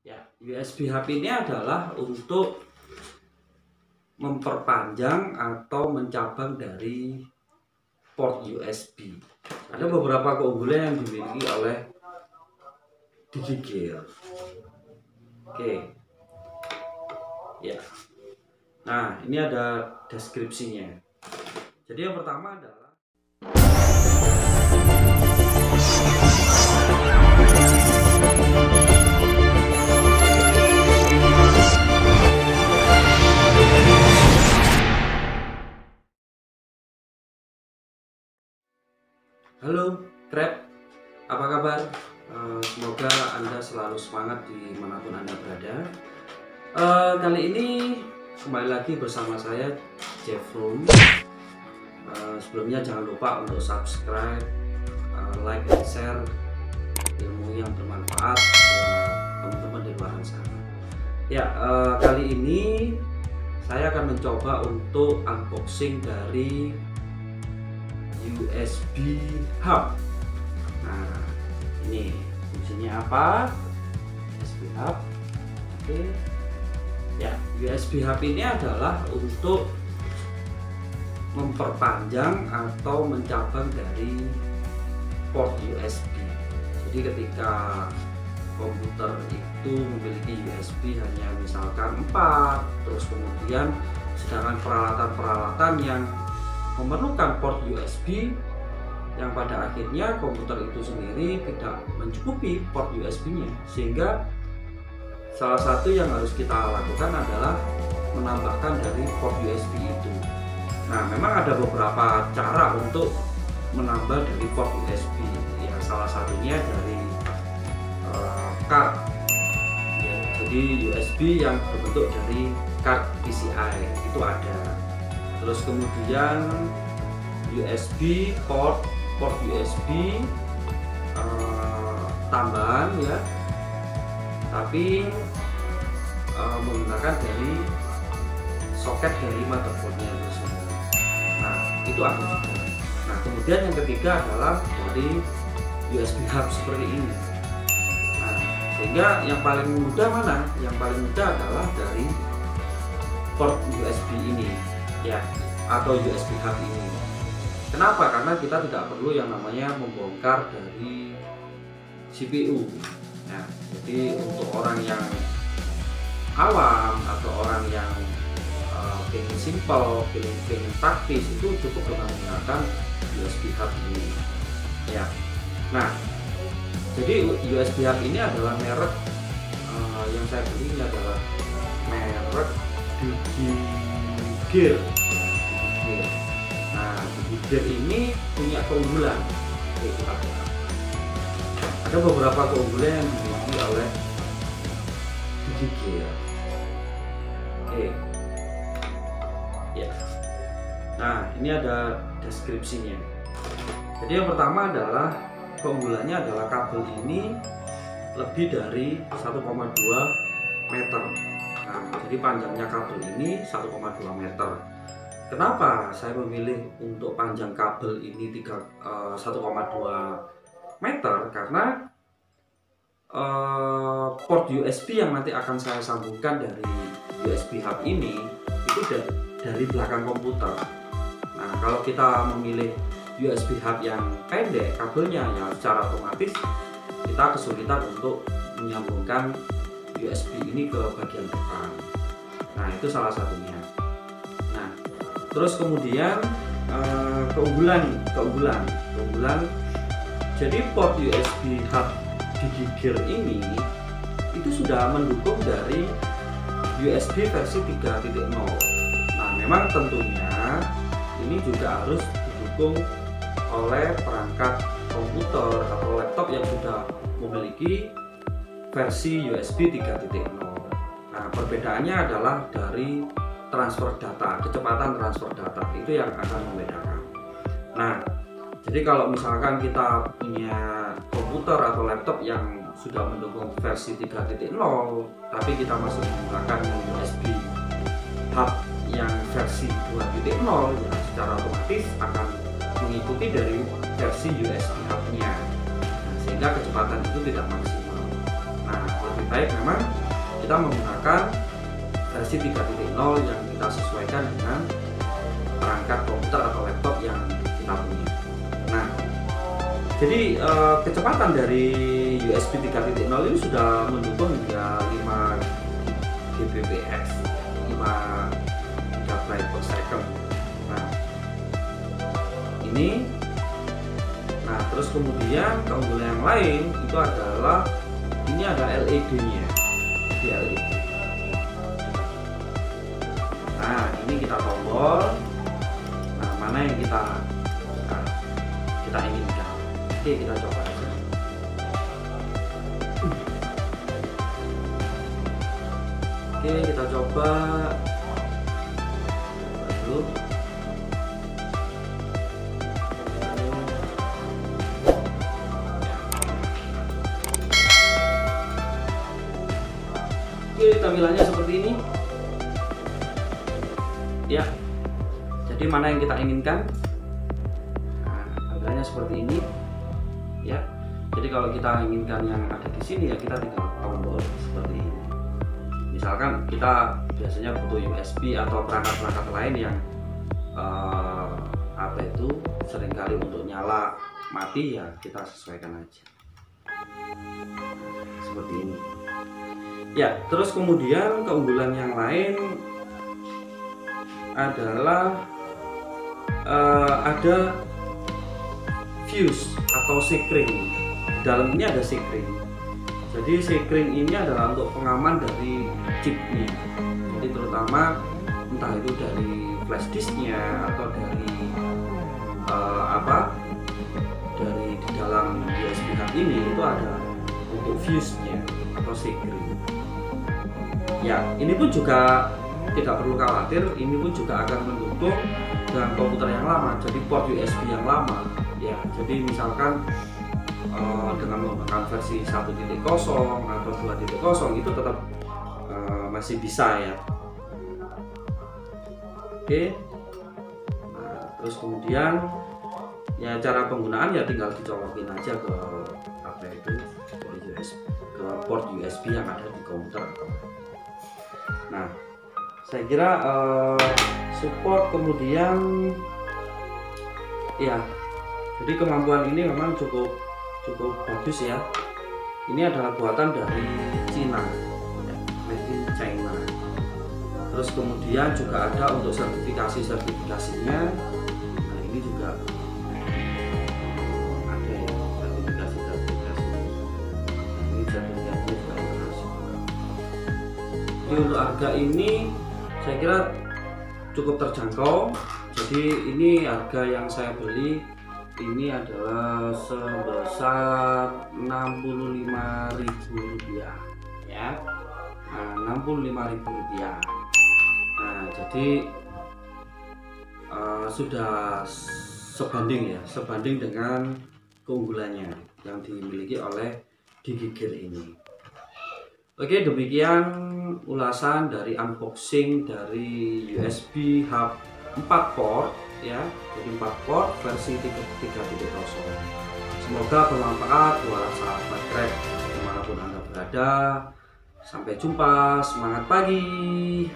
Ya, USB hub ini adalah untuk memperpanjang atau mencabang dari port USB. Ada beberapa keunggulan yang dimiliki oleh DigiGear. Oke. Ya. Nah, ini ada deskripsinya. Jadi yang pertama adalah halo Krep, apa kabar? Semoga Anda selalu semangat dimanapun Anda berada. Kali ini kembali lagi bersama saya Jeff Room. Sebelumnya jangan lupa untuk subscribe, like, dan share ilmu yang bermanfaat buat teman-teman di luar sana. Ya, kali ini saya akan mencoba untuk unboxing dari USB hub. Nah, ini fungsinya apa? USB hub. Oke. Ya, USB hub ini adalah untuk memperpanjang atau mencabang dari port USB. Jadi ketika komputer itu memiliki USB hanya misalkan 4, terus kemudian sedangkan peralatan-peralatan yang memerlukan port USB yang pada akhirnya komputer itu sendiri tidak mencukupi port USB-nya, sehingga salah satu yang harus kita lakukan adalah menambahkan dari port USB itu. Nah, memang ada beberapa cara untuk menambah dari port USB. Ya, salah satunya dari card. Ya, jadi USB yang berbentuk dari card PCI itu ada. Terus kemudian USB port USB tambahan ya, tapi menggunakan dari soket dari motherboardnya itu semua. Nah, itu ada juga. Nah, kemudian yang ketiga adalah dari USB hub seperti ini. Nah, sehingga yang paling mudah mana? Yang paling mudah adalah dari port USB ini ya, atau USB hub ini. Kenapa? Karena kita tidak perlu yang namanya membongkar dari CPU. Nah, jadi untuk orang yang awam atau orang yang pengen simple, pengen praktis, itu cukup dengan menggunakan USB hub ini. Ya. Nah, jadi USB hub ini adalah merek yang saya beli ini adalah merek DigiGear. Nah, DigiGear ini punya keunggulan. Ada beberapa keunggulan yang dimiliki oleh DigiGear. Oke. Ya. Nah, ini ada deskripsinya. Jadi yang pertama adalah keunggulannya adalah kabel ini lebih dari 1,2 meter. Nah, jadi panjangnya kabel ini 1,2 meter. Kenapa saya memilih untuk panjang kabel ini 1,2 meter? Karena port USB yang nanti akan saya sambungkan dari USB hub ini itu dari belakang komputer. Nah, kalau kita memilih USB hub yang pendek kabelnya, ya secara otomatis kita kesulitan untuk menyambungkan USB ini ke bagian depan. Nah, itu salah satunya. Nah, terus kemudian keunggulan. Jadi port USB hub DigiGear ini itu sudah mendukung dari USB versi 3.0. Nah, memang tentunya ini juga harus didukung oleh perangkat komputer atau laptop yang sudah memiliki versi USB 3.0. Nah, perbedaannya adalah dari transfer data, kecepatan transfer data itu yang akan membedakan. Nah, jadi kalau misalkan kita punya komputer atau laptop yang sudah mendukung versi 3.0 tapi kita masih menggunakan USB hub yang versi 2.0, ya secara otomatis akan mengikuti dari versi USB hub-nya, sehingga kecepatan itu tidak maksimal. Nah, lebih lebih baik memang kita menggunakan versi 3.0 yang kita sesuaikan dengan perangkat komputer atau laptop yang kita punya. Nah, jadi kecepatan dari USB 3.0 ini sudah mendukung hingga 5 Gbps, 5 GB per second. Nah, ini, nah terus kemudian keunggulan yang lain itu adalah ini ada LED-nya, LED. Nah, ini kita tombol. Nah, mana yang kita inginkan? Oke, kita coba aja. Oke, kita coba dulu. Oke, tampilannya seperti ini. Ya, jadi mana yang kita inginkan? Nah, tampilannya seperti ini. Ya, jadi kalau kita inginkan yang ada di sini ya kita tinggal tombol seperti ini. Misalkan kita biasanya butuh USB atau perangkat-perangkat lain yang apa itu seringkali untuk nyala mati, ya kita sesuaikan aja seperti ini. Ya, terus kemudian keunggulan yang lain adalah ada fuse atau sekring. Di dalam ini ada sekring. Jadi sekring ini adalah untuk pengaman dari chipnya. Jadi terutama entah itu dari flash disknya atau dari dari di dalam USB hub ini itu ada untuk fuse-nya atau sekring. Ya, ini pun juga tidak perlu khawatir, ini pun juga akan mendukung dengan komputer yang lama, jadi port USB yang lama. Ya, jadi misalkan dengan menggunakan versi 1.0 atau 2.0 itu tetap masih bisa ya. Oke. Nah, terus kemudian ya cara penggunaan ya tinggal dicolokin aja ke apa itu port USB yang ada di komputer. Nah, saya kira support kemudian ya, jadi kemampuan ini memang cukup bagus ya. Ini adalah buatan dari Cina, ya, made in China. Terus kemudian juga ada untuk sertifikasinya. Nah, ini juga ada ya sertifikasi. Ini sertifikasi juga internasional. Jadi untuk harga ini saya kira cukup terjangkau. Jadi ini harga yang saya beli ini adalah sebesar Rp65.000 ya. Nah, Rp65.000. Nah, jadi sudah sebanding dengan keunggulannya yang dimiliki oleh Digigear ini. Oke, demikian ulasan dari unboxing dari USB hub 4 port ya, jadi 4 port versi 3.0. Semoga bermanfaat buat sahabat Crack dimanapun Anda berada. Sampai jumpa, semangat pagi.